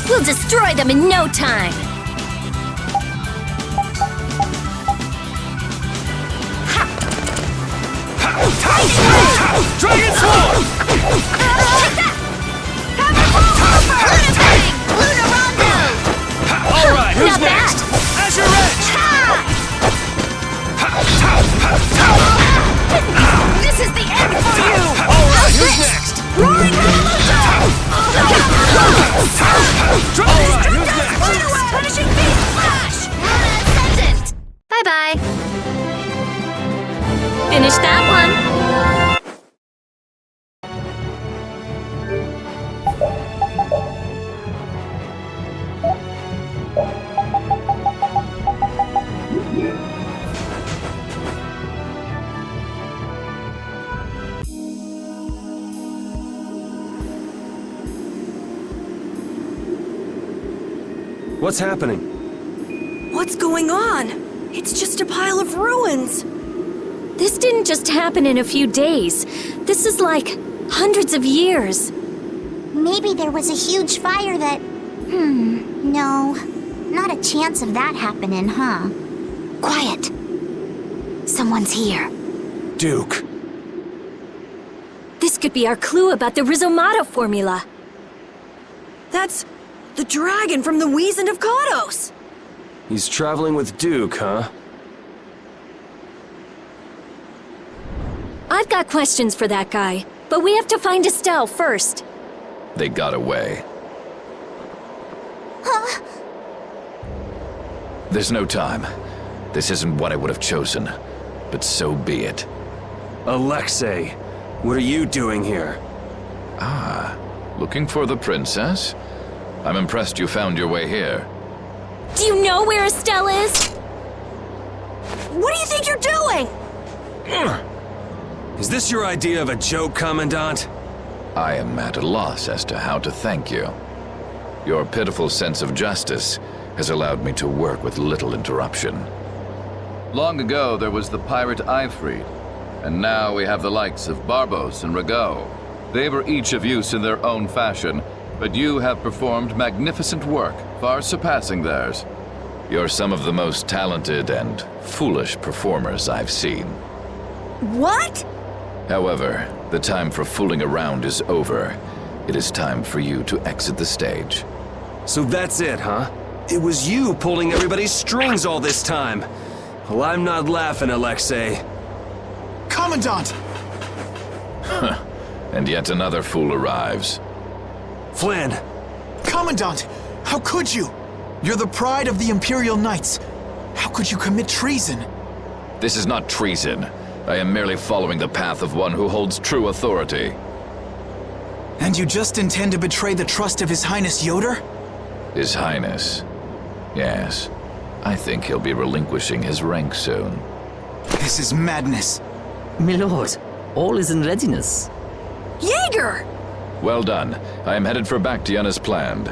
We'll destroy them in no time! Dragon Sword! Alright, who's Not next? bad. Azure Edge! This is the end for you! Alright, who's next? Roaring Revolution! Alright, who's next? Punishing Beast Flash! Ascendant! Bye-bye. Finish that one. What's happening? What's going on? It's just a pile of ruins. This didn't just happen in a few days. This is like hundreds of years. Maybe there was a huge fire that... no. Not a chance of that happening, huh? Quiet. Someone's here. Duke. This could be our clue about the Rhizomato formula. That's the dragon from the Wizened of Kados. He's traveling with Duke, huh? I've got questions for that guy, but we have to find Estelle first. They got away. Huh? There's no time. This isn't what I would have chosen, but so be it. Alexei, what are you doing here? Ah, looking for the princess? I'm impressed you found your way here. Do you know where Estelle is? What do you think you're doing? Is this your idea of a joke, Commandant? I am at a loss as to how to thank you. Your pitiful sense of justice has allowed me to work with little interruption. Long ago, there was the pirate Ifrit, and now we have the likes of Barbos and Rago. They were each of use in their own fashion, but you have performed magnificent work, far surpassing theirs. You're some of the most talented and foolish performers I've seen. What? However, the time for fooling around is over. It is time for you to exit the stage. So that's it, huh? It was you pulling everybody's strings all this time. Well, I'm not laughing, Alexei. Commandant! And yet another fool arrives. Flynn! Commandant! How could you? You're the pride of the Imperial Knights. How could you commit treason? This is not treason. I am merely following the path of one who holds true authority. And you just intend to betray the trust of His Highness Yoder? His Highness. Yes. I think he'll be relinquishing his rank soon. This is madness. Milord, all is in readiness. Jaeger! Well done. I am headed for Baction as planned.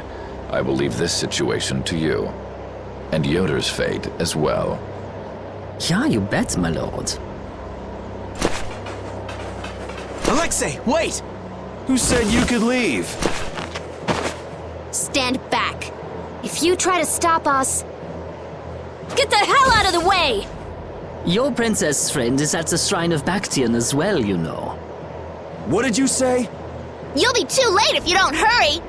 I will leave this situation to you. And Yoder's fate as well. Yeah, you bet, my lord. Alexei, wait! Who said you could leave? Stand back. If you try to stop us... Get the hell out of the way! Your princess friend is at the Shrine of Baction as well, you know. What did you say? You'll be too late if you don't hurry!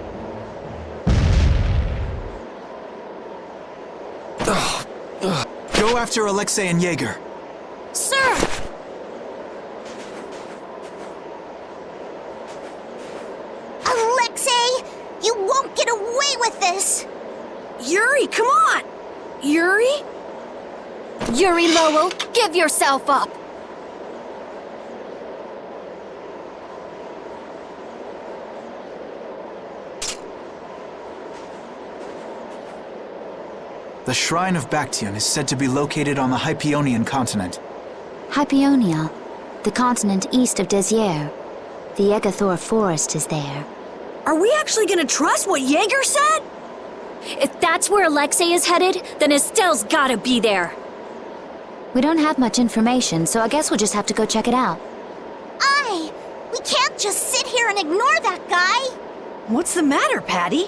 Go after Alexei and Jaeger. Sir! Alexei! You won't get away with this! Yuri, come on! Yuri? Yuri Lowell, give yourself up! The Shrine of Baction is said to be located on the Hypionian continent. Hypionia, the continent east of Desier. The Egathor forest is there. Are we actually gonna trust what Jaeger said? If that's where Alexei is headed, then Estelle's gotta be there. We don't have much information, so I guess we'll just have to go check it out. We can't just sit here and ignore that guy! What's the matter, Patty?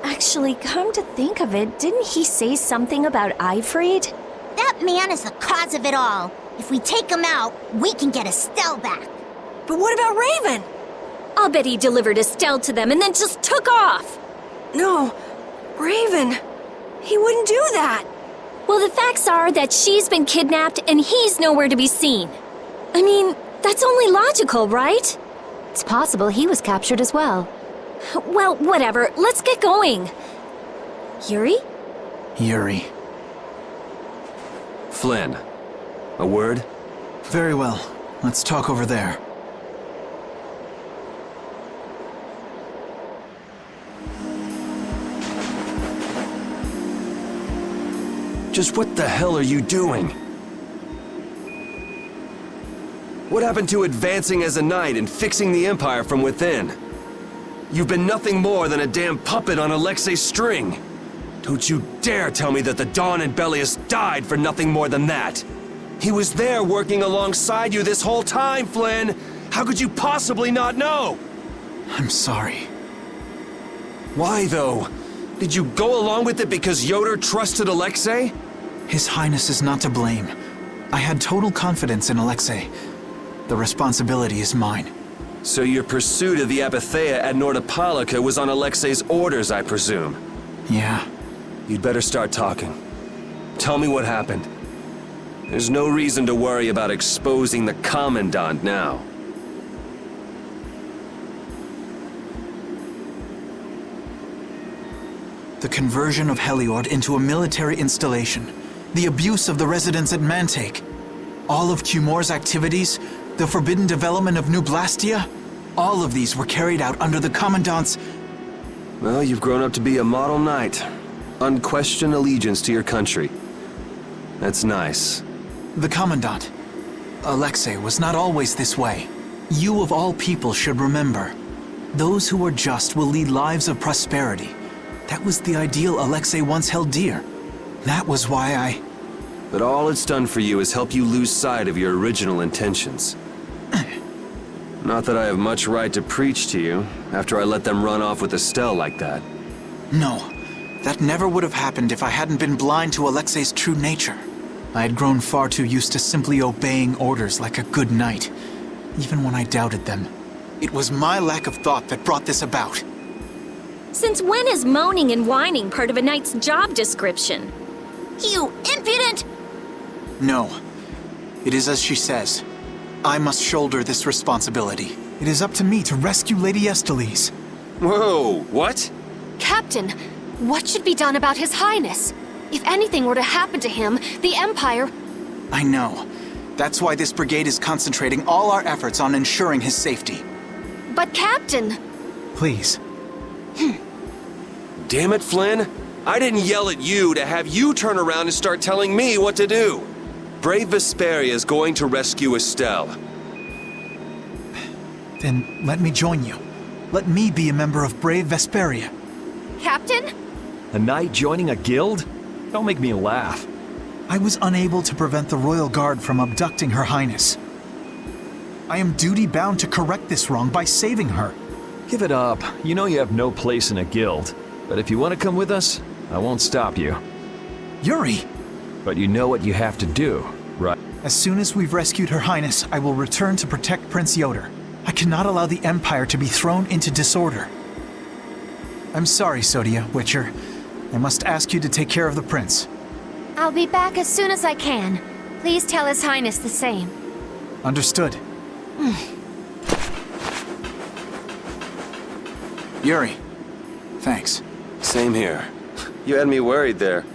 Actually, come to think of it, didn't he say something about Eifried? That man is the cause of it all. If we take him out, we can get Estelle back. But what about Raven? I'll bet he delivered Estelle to them and then just took off. No, Raven. He wouldn't do that. Well, the facts are that she's been kidnapped and he's nowhere to be seen. I mean, that's only logical, right? It's possible he was captured as well. Well, whatever. Let's get going. Yuri? Yuri. Flynn, a word? Very well. Let's talk over there. Just what the hell are you doing? What happened to advancing as a knight and fixing the Empire from within? You've been nothing more than a damn puppet on Alexei's string. Don't you dare tell me that the Dawn and Bellius died for nothing more than that. He was there working alongside you this whole time, Flynn. How could you possibly not know? I'm sorry. Why, though? Did you go along with it because Yoder trusted Alexei? His Highness is not to blame. I had total confidence in Alexei. The responsibility is mine. So your pursuit of the Apatheia at Nordopolica was on Alexei's orders, I presume? Yeah. You'd better start talking. Tell me what happened. There's no reason to worry about exposing the Commandant now. The conversion of Heliord into a military installation. The abuse of the residents at Mantake. All of Cumor's activities. The forbidden development of new blastia. All of these were carried out under the Commandant's... Well, you've grown up to be a model knight. Unquestioned allegiance to your country. That's nice. The Commandant. Alexei was not always this way. You of all people should remember. Those who are just will lead lives of prosperity. That was the ideal Alexei once held dear. That was why I... But all it's done for you is help you lose sight of your original intentions. Not that I have much right to preach to you, after I let them run off with Estelle like that. No. That never would have happened if I hadn't been blind to Alexei's true nature. I had grown far too used to simply obeying orders like a good knight, even when I doubted them. It was my lack of thought that brought this about. Since when is moaning and whining part of a knight's job description? You impudent! No. It is as she says. I must shoulder this responsibility. It is up to me to rescue Lady Estellise. Whoa, what? Captain, what should be done about His Highness? If anything were to happen to him, the Empire... I know. That's why this brigade is concentrating all our efforts on ensuring his safety. But Captain... Please. Damn it, Flynn. I didn't yell at you to have you turn around and start telling me what to do. Brave Vesperia is going to rescue Estelle. Then let me join you. Let me be a member of Brave Vesperia. Captain? A knight joining a guild? Don't make me laugh. I was unable to prevent the Royal Guard from abducting Her Highness. I am duty-bound to correct this wrong by saving her. Give it up. You know you have no place in a guild. But if you want to come with us, I won't stop you. Yuri! But you know what you have to do, right? As soon as we've rescued Her Highness, I will return to protect Prince Yoder. I cannot allow the Empire to be thrown into disorder. I'm sorry, Sodia, Witcher. I must ask you to take care of the prince. I'll be back as soon as I can. Please tell His Highness the same. Understood. Yuri, thanks. Same here. You had me worried there.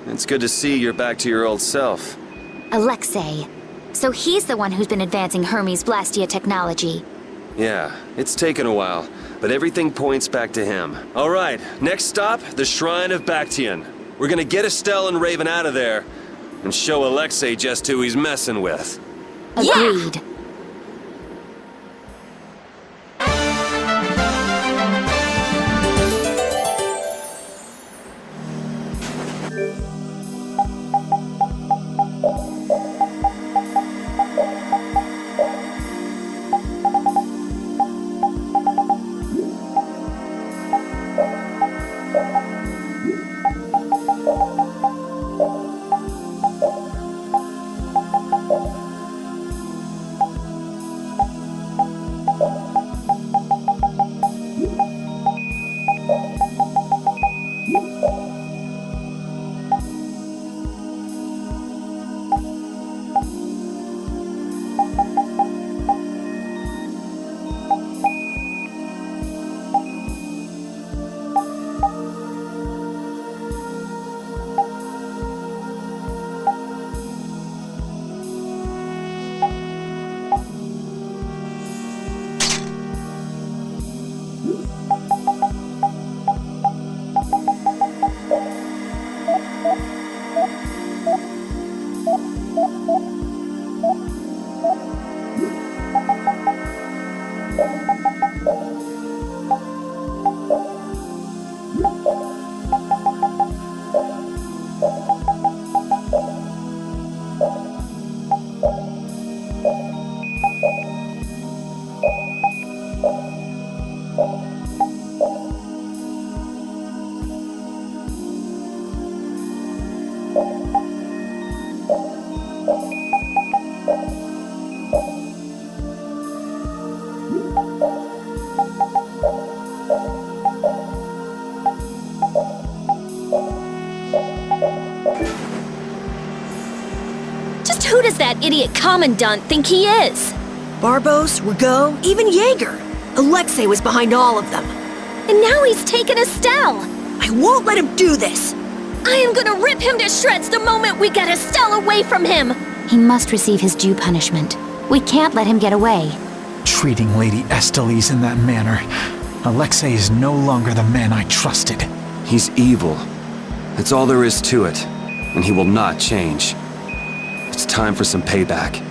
It's good to see you're back to your old self. Alexei. So he's the one who's been advancing Hermes' blastia technology. Yeah, it's taken a while, but everything points back to him. All right, next stop, the Shrine of Baction. We're gonna get Estelle and Raven out of there and show Alexei just who he's messing with. Agreed. idiot commandant think he is? Barbos, Rigaud, even Jaeger. Alexei was behind all of them. And now he's taken Estelle. I won't let him do this! I am gonna rip him to shreds the moment we get Estelle away from him! He must receive his due punishment. We can't let him get away. Treating Lady Estellise in that manner. Alexei is no longer the man I trusted. He's evil. That's all there is to it. And he will not change. It's time for some payback.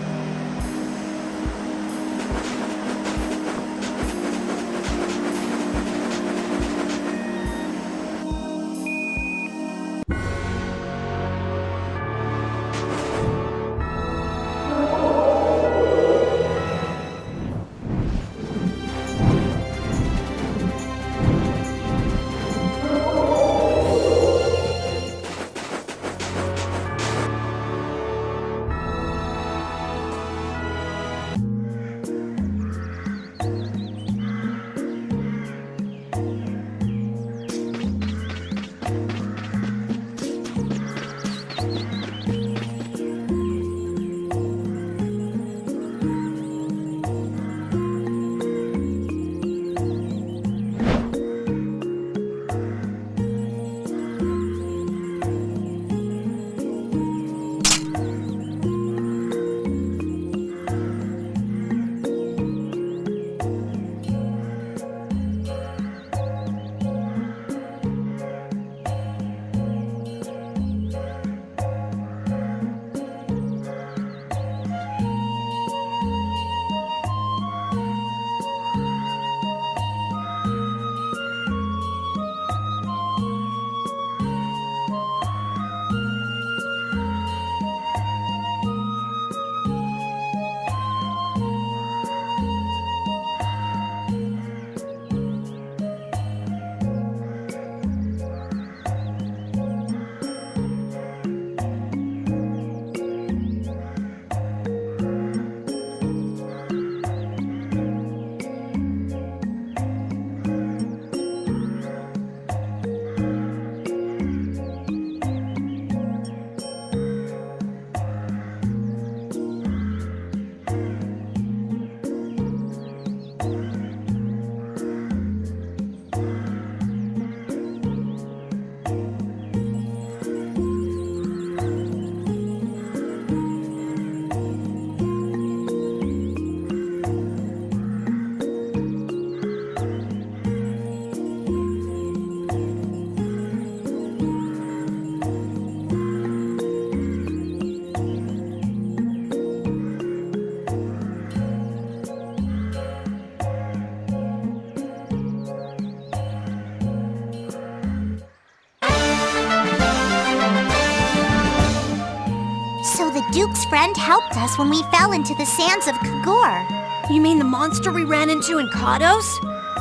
Duke's friend helped us when we fell into the sands of Kagor. You mean the monster we ran into in Kados?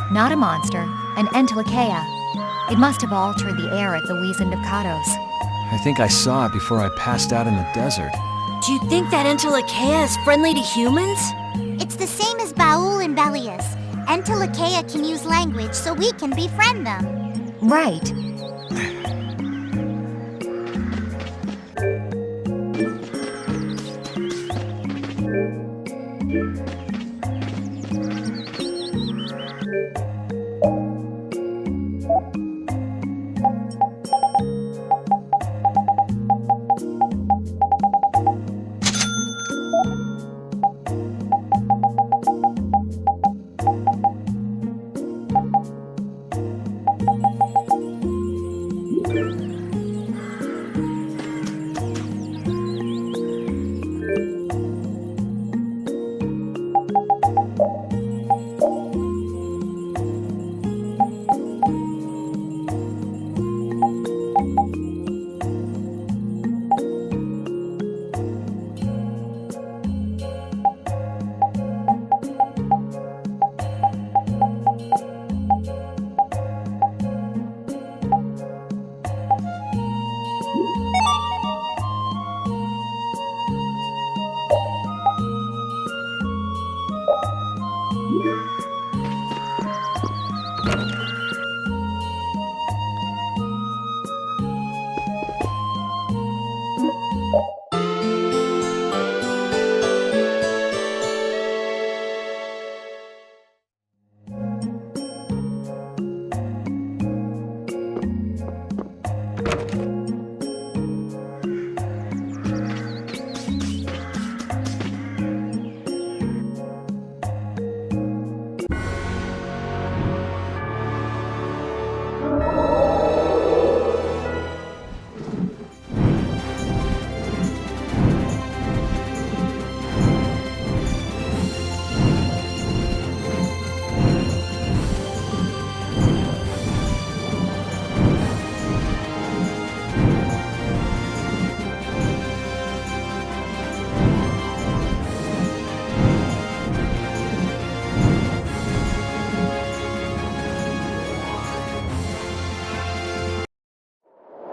Not a monster, an Entelecheia. It must have altered the air at the Wiesent of Kados. I think I saw it before I passed out in the desert. Do you think that Entelecheia is friendly to humans? It's the same as Baul and Belius. Entelecheia can use language, so we can befriend them. Right.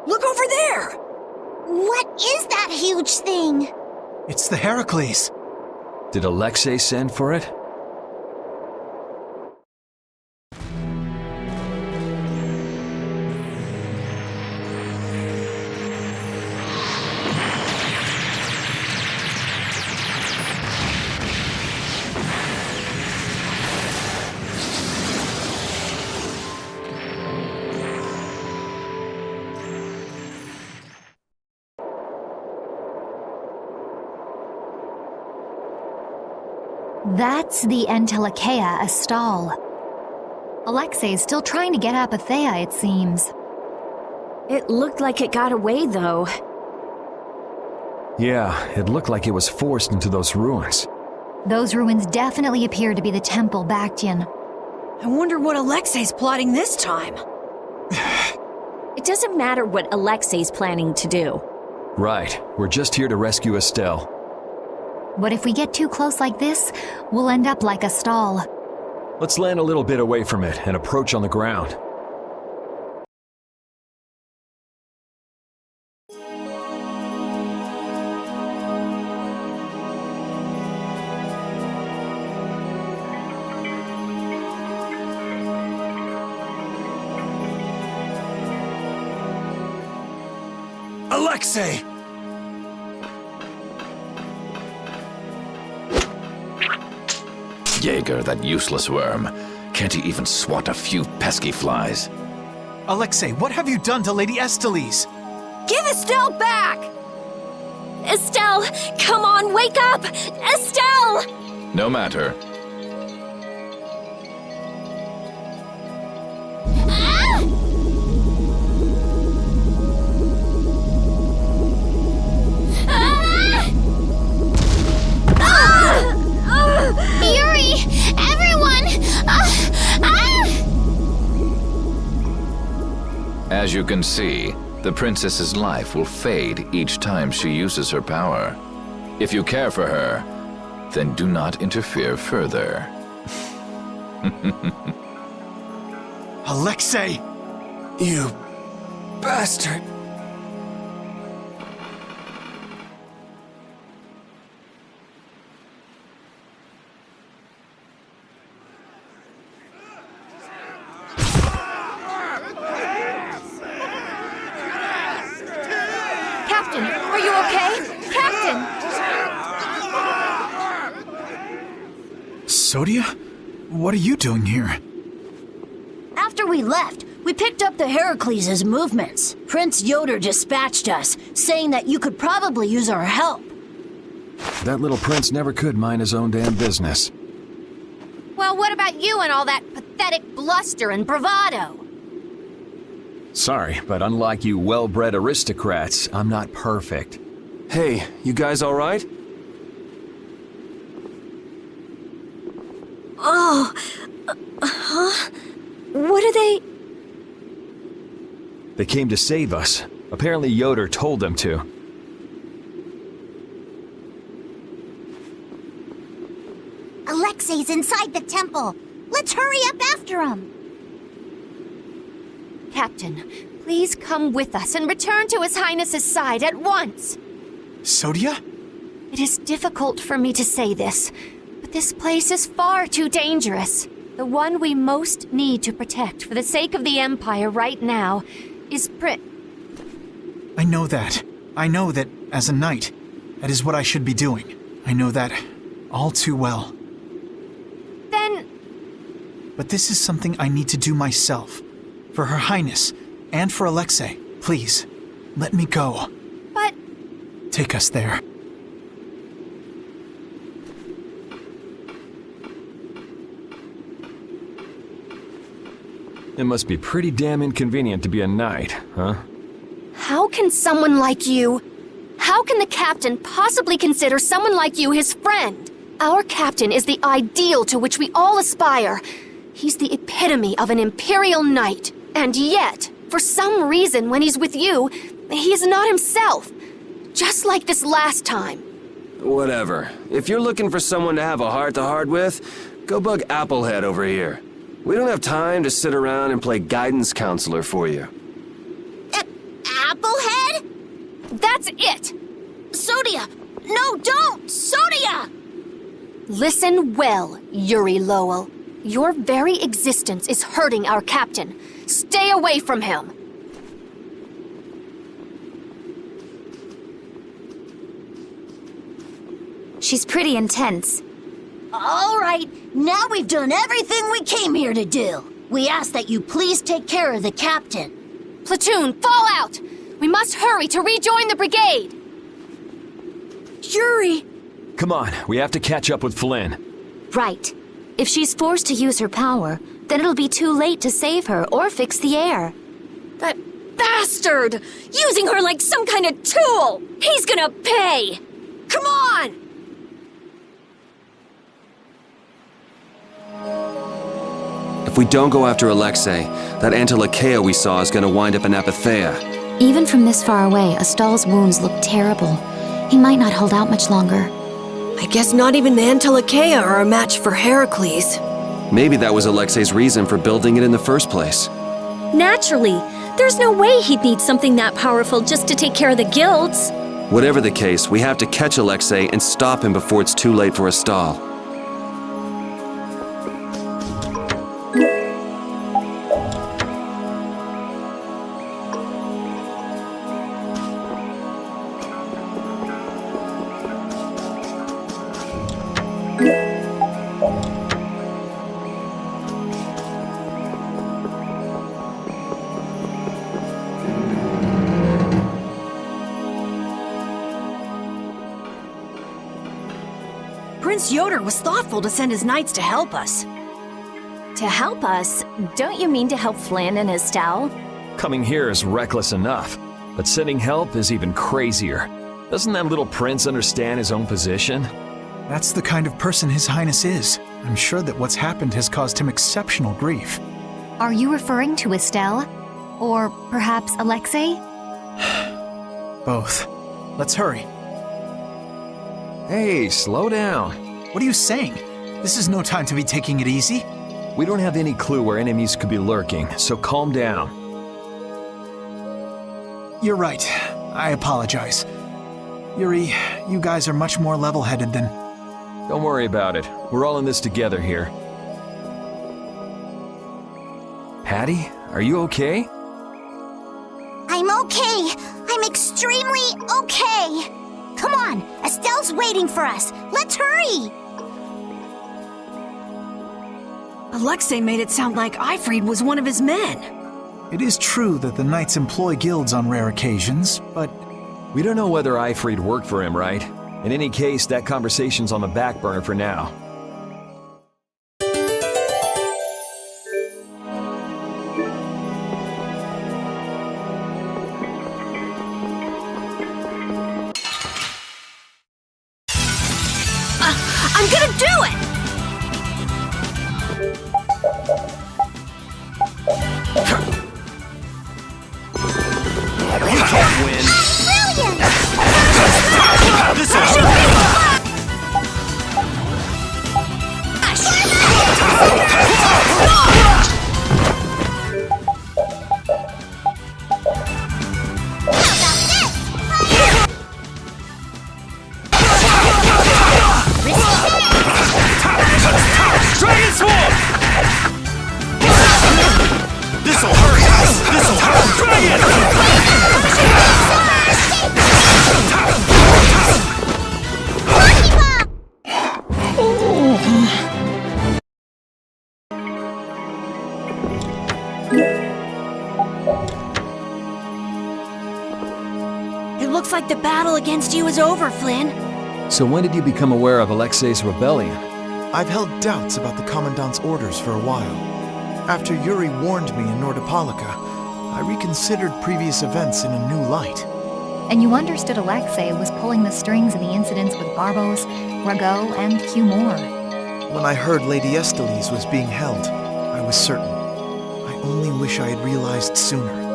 Look over there! What is that huge thing? It's the Heracles. Did Alexei send for it? That's the Entelikeia Astal. Alexei's still trying to get Apatheia, it seems. It looked like it got away, though. Yeah, it looked like it was forced into those ruins. Those ruins definitely appear to be the Temple Baction. I wonder what Alexei's plotting this time. It doesn't matter what Alexei's planning to do. Right, we're just here to rescue Estelle. But if we get too close like this, we'll end up like Astal. Let's land a little bit away from it and approach on the ground. Alexei! Jaeger, that useless worm. Can't he even swat a few pesky flies? Alexei, what have you done to Lady Estellise? Give Estelle back! Estelle, come on, wake up! Estelle! No matter. Yuri! Everyone! As you can see, the princess's life will fade each time she uses her power. If you care for her, then do not interfere further. Alexei! You bastard! Captain, are you okay? Captain! Sodia? What are you doing here? After we left, we picked up the Heracles' movements. Prince Yoder dispatched us, saying that you could probably use our help. That little prince never could mind his own damn business. Well, what about you and all that pathetic bluster and bravado? Sorry, but unlike you well-bred aristocrats, I'm not perfect. Hey, you guys alright? Oh, huh? What are they? They came to save us. Apparently Yoder told them to. Alexei's inside the temple. Let's hurry up after him. Captain, please come with us and return to His Highness's side at once. Sodia? It is difficult for me to say this, but this place is far too dangerous. The one we most need to protect for the sake of the Empire right now is I know that. I know that, as a knight, that is what I should be doing. I know that all too well. Then... But this is something I need to do myself. For Her Highness, and for Alexei. Please, let me go. But Take us there. It must be pretty damn inconvenient to be a knight, huh? how can someone like you... How can the captain possibly consider someone like you his friend? Our captain is the ideal to which we all aspire. He's the epitome of an Imperial Knight. And yet, for some reason when he's with you, he is not himself. Just like this last time. Whatever. If you're looking for someone to have a heart-to-heart with, go bug Applehead over here. We don't have time to sit around and play guidance counselor for you. Applehead? That's it! Sodia! No, don't! Sodia! Listen well, Yuri Lowell. Your very existence is hurting our captain. Stay away from him. She's pretty intense. All right, now we've done everything we came here to do. We ask that you please take care of the captain. Platoon, fall out! We must hurry to rejoin the brigade! Yuri! Come on, we have to catch up with Flynn. Right. If she's forced to use her power, then it'll be too late to save her or fix the air. That bastard! Using her like some kind of tool! He's gonna pay! Come on! If we don't go after Alexei, that Antilakea we saw is gonna wind up in Apatheia. Even from this far away, Astal's wounds look terrible. He might not hold out much longer. I guess not even the Antilakea are a match for Heracles. Maybe that was Alexei's reason for building it in the first place. Naturally. There's no way he'd need something that powerful just to take care of the guilds. Whatever the case, we have to catch Alexei and stop him before it's too late for Astal. Prince Yoder was thoughtful to send his knights to help us. To help us? Don't you mean to help Flynn and Estelle? Coming here is reckless enough, but sending help is even crazier. Doesn't that little prince understand his own position? That's the kind of person His Highness is. I'm sure that what's happened has caused him exceptional grief. Are you referring to Estelle? Or perhaps Alexei? Both. Let's hurry. Hey, slow down. What are you saying? This is no time to be taking it easy. We don't have any clue where enemies could be lurking, so calm down. You're right. I apologize. Yuri, you guys are much more level-headed than... Don't worry about it. We're all in this together here. Patty, are you okay? I'm okay. I'm extremely okay. Come on, Estelle's waiting for us. Let's hurry. Alexei made it sound like Ifrid was one of his men. It is true that the knights employ guilds on rare occasions, but... We don't know whether Ifrid worked for him, right? In any case, that conversation's on the back burner for now. I'm gonna do it! You can't win. Brilliant! Dragon Swarm! This'll hurt! This'll hurt! Looks like the battle against you is over, Flynn. So when did you become aware of Alexei's rebellion? I've held doubts about the Commandant's orders for a while. After Yuri warned me in Nordopolica, I reconsidered previous events in a new light. And you understood Alexei was pulling the strings in the incidents with Barbos, Rago, and Q more. When I heard Lady Estellise was being held, I was certain. I only wish I had realized sooner.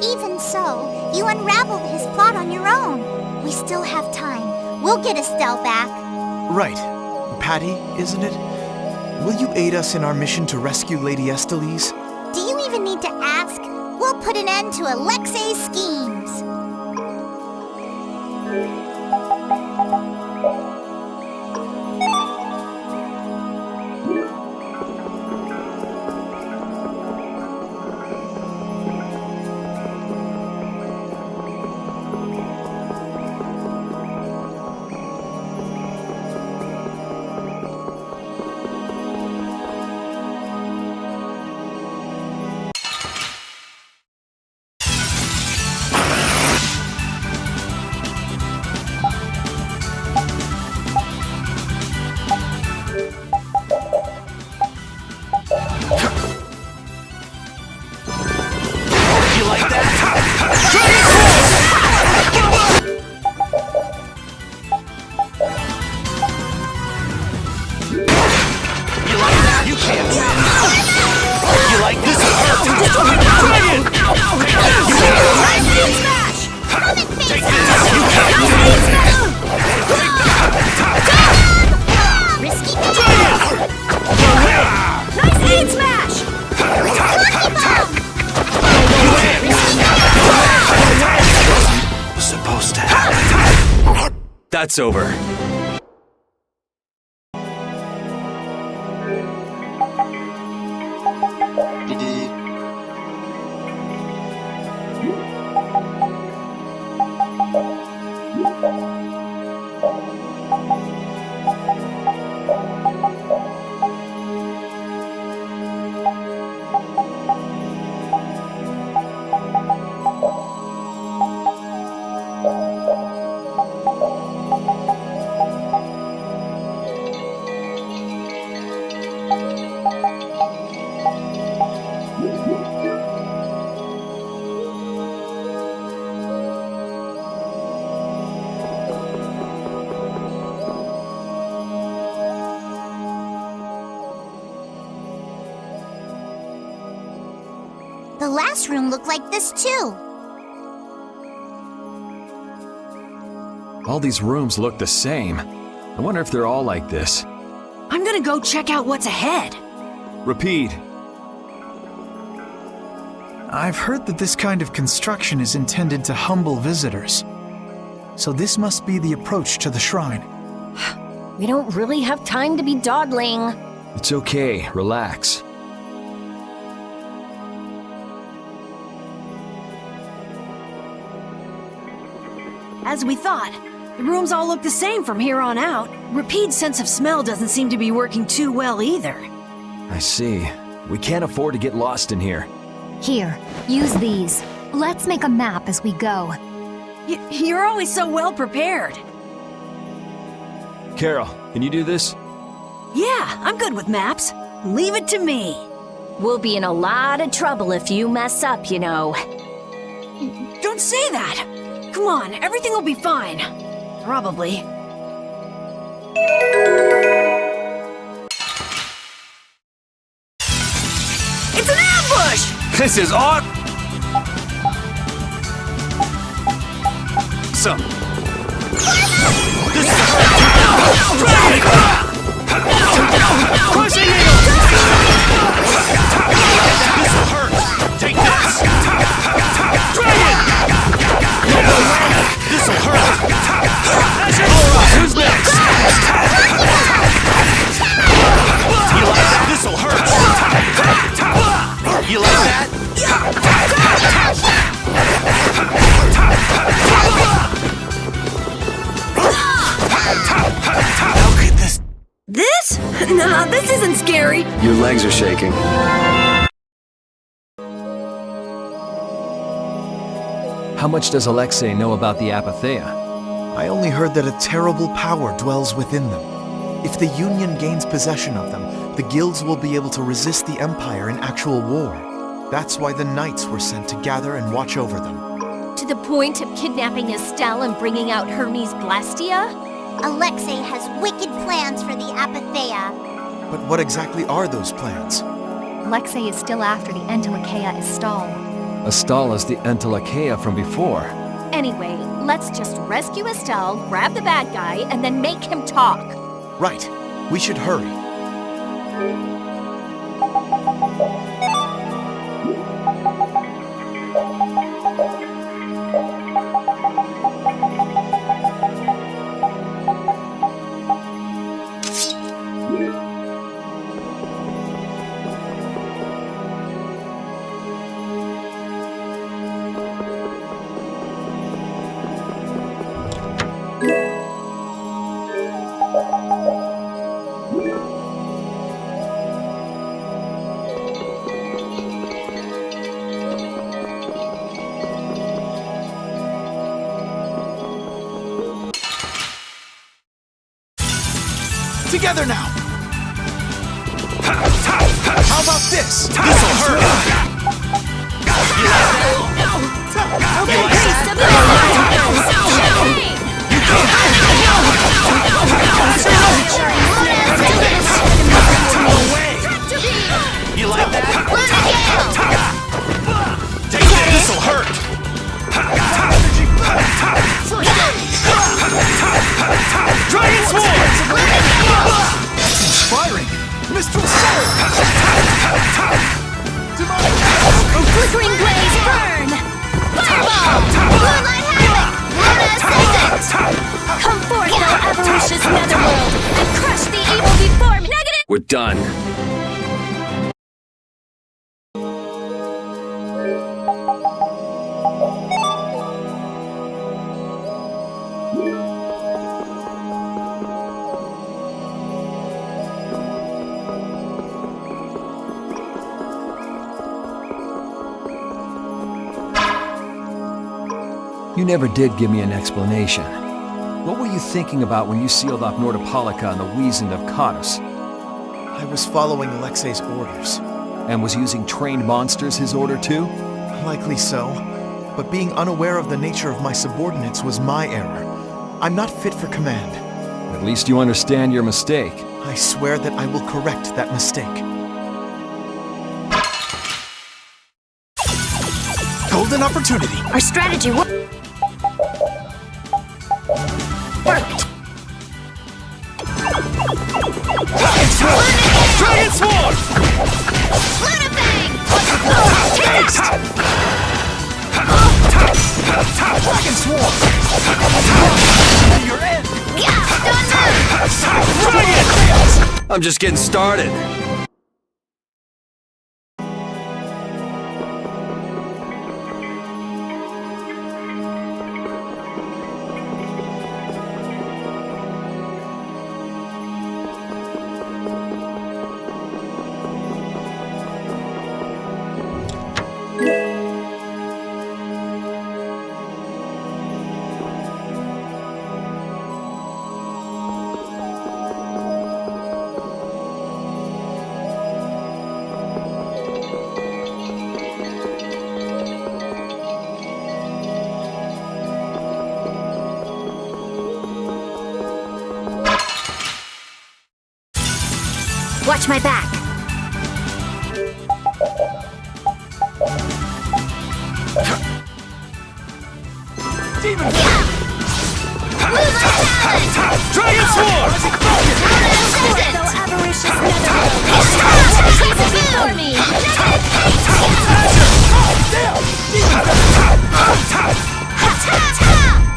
Even so, you unraveled his plot on your own. We still have time. We'll get Estelle back. Right. Patty, isn't it? Will you aid us in our mission to rescue Lady Estellise? Do you even need to ask? We'll put an end to Alexei's schemes. That's over. The last room looked like this too. All these rooms look the same. I wonder if they're all like this. I'm gonna go check out what's ahead. Repeat. I've heard that this kind of construction is intended to humble visitors. So this must be the approach to the shrine. We don't really have time to be dawdling. It's okay, relax. As we thought, the rooms all look the same from here on out. Repeat's sense of smell doesn't seem to be working too well either. I see. We can't afford to get lost in here. Here, use these. Let's make a map as we go. You're always so well prepared. Carol, can you do this? Yeah, I'm good with maps. Leave it to me. We'll be in a lot of trouble if you mess up, you know. Don't say that! Come on, everything will be fine. Probably. It's an ambush! This is awesome! This is Crushing needle! This'll hurt! Take this! Try it! This'll hurt! Alright, who's next? You like that? This'll hurt! You like that? How could this... This? Nah, this isn't scary. Your legs are shaking. How much does Alexei know about the Apatheia? I only heard that a terrible power dwells within them. If the Union gains possession of them, the guilds will be able to resist the Empire in actual war. That's why the Knights were sent to gather and watch over them. To the point of kidnapping Estelle and bringing out Hermes' blastia? Alexei has wicked plans for the Apatheia. But what exactly are those plans? Alexei is still after the Entelecheia Estelle. Estelle is the Entelecheia from before. Anyway, let's just rescue Estelle, grab the bad guy, and then make him talk. Right. We should hurry. Together now! How about this? This'll hurt! You like that? Take it! This'll hurt! Dragon Sword! That's inspiring! Mistral Soul! Oh, flickering blaze, burn! Fireball! Moonlight Havoc! Luna Ascendant! Come forth, thou avaricious netherworld, and crush the evil before me! Negative! We're done. You never did give me an explanation. What were you thinking about when you sealed off Nordopolica and the Wiesent of Cottus? I was following Alexei's orders. And was using trained monsters his order too? Likely so. But being unaware of the nature of my subordinates was my error. I'm not fit for command. At least you understand your mistake. I swear that I will correct that mistake. Golden opportunity! Our strategy worked. Dragon Sword! Luna Bang! Taste! Dragon Sword! Your end! Dragon! I'm just getting started. Watch my back. Demon! Dragon Sword! Though avaricious netherworld, before me!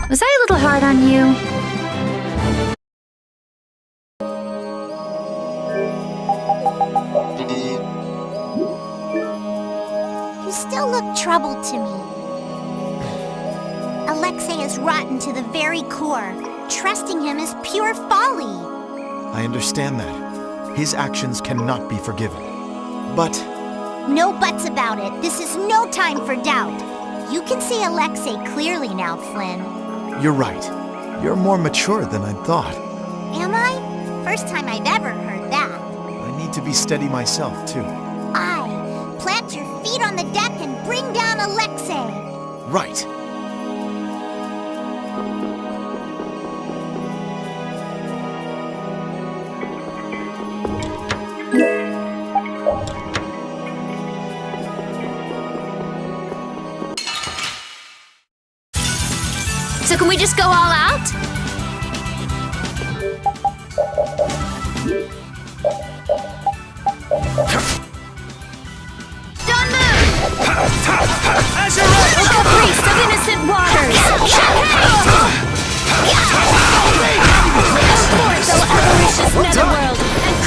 Was I a little hard on you? You still look troubled to me. Alexei is rotten to the very core. Trusting him is pure folly. I understand that. His actions cannot be forgiven. But... No buts about it. This is no time for doubt. You can see Alexei clearly now, Flynn. You're right. You're more mature than I'd thought. Am I? First time I've ever heard that. I need to be steady myself, too. Plant your feet on the deck and bring down Alexei. Right. So can we just go all out? Don't move! As you're right! Like a priest of innocent waters! Go forth, O avaricious netherworld, and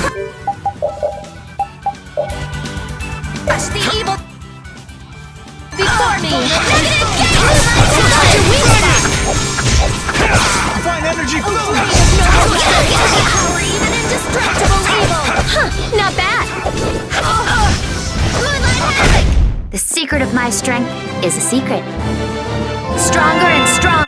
crush the evil before me! Fine energy flow! Power even indestructible evil! Huh, not bad! The secret of my strength is a secret. Stronger and stronger.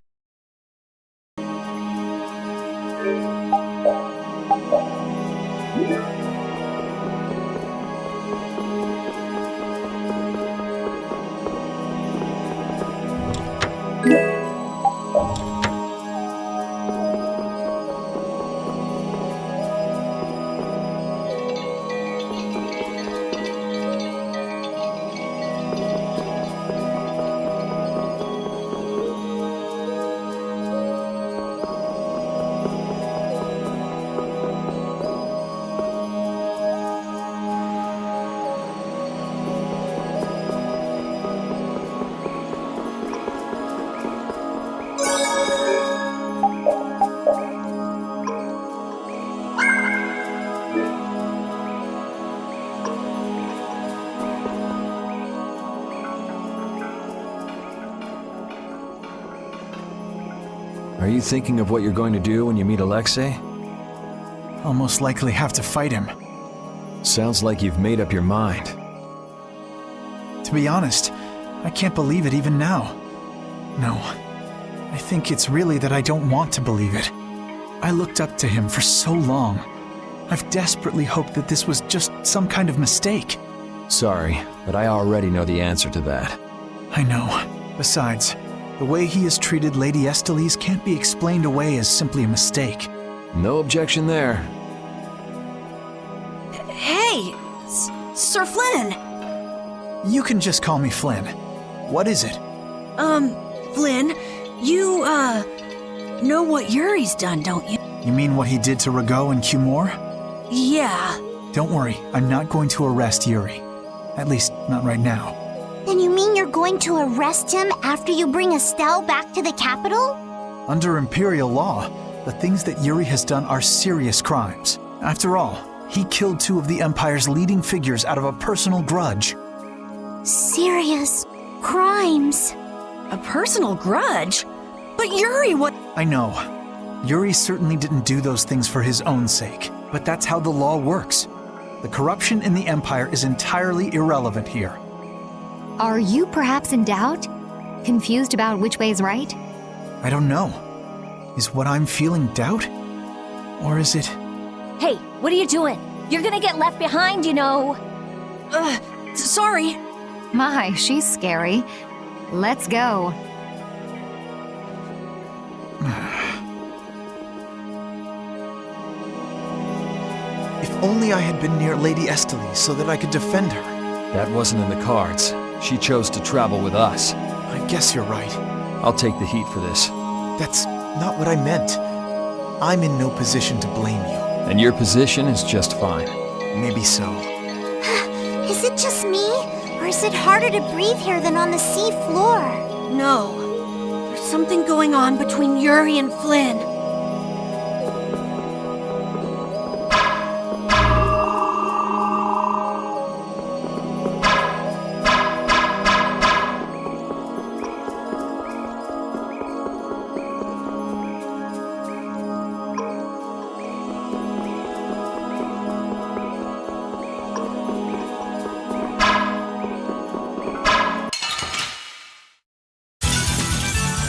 Are you thinking of what you're going to do when you meet Alexei? I'll most likely have to fight him. Sounds like you've made up your mind. To be honest, I can't believe it even now. No, I think it's really that I don't want to believe it. I looked up to him for so long. I've desperately hoped that this was just some kind of mistake. Sorry, but I already know the answer to that. I know. Besides, the way he has treated Lady Estellise can't be explained away as simply a mistake. No objection there. Hey, Sir Flynn! You can just call me Flynn. What is it? Flynn, you, know what Yuri's done, don't you? You mean what he did to Rago and Cumore? Yeah. Don't worry, I'm not going to arrest Yuri. At least, not right now. Then you mean you're going to arrest him after you bring Estelle back to the capital? Under Imperial law, the things that Yuri has done are serious crimes. After all, he killed two of the Empire's leading figures out of a personal grudge. Serious crimes. A personal grudge? But Yuri, what? I know. Yuri certainly didn't do those things for his own sake, but that's how the law works. The corruption in the Empire is entirely irrelevant here. Are you perhaps in doubt? Confused about which way's right? I don't know. Is what I'm feeling doubt? Or is it... Hey, what are you doing? You're gonna get left behind, you know. Sorry. My, she's scary. Let's go. If only I had been near Lady Estellise so that I could defend her. That wasn't in the cards. She chose to travel with us. I guess you're right. I'll take the heat for this. That's not what I meant. I'm in no position to blame you. And your position is just fine. Maybe so. Is it just me? Or is it harder to breathe here than on the sea floor? No. There's something going on between Yuri and Flynn.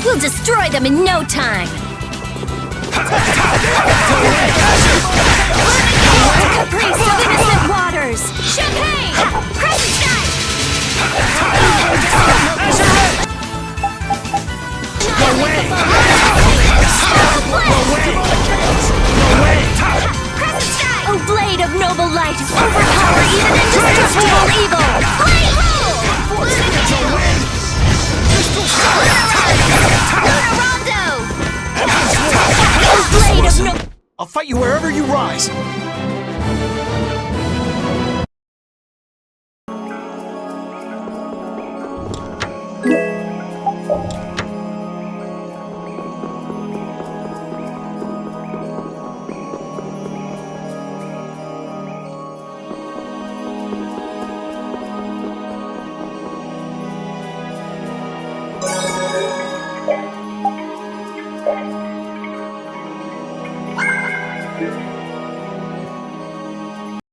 We'll destroy them in no time! Caprice of innocent waters! Champagne! Crescent Sky! Crescent Sky! Oh, blade of noble light! Overpower even indestructible evil! Blade rule! Rondo! Oh, blade of no... I'll fight you wherever you rise.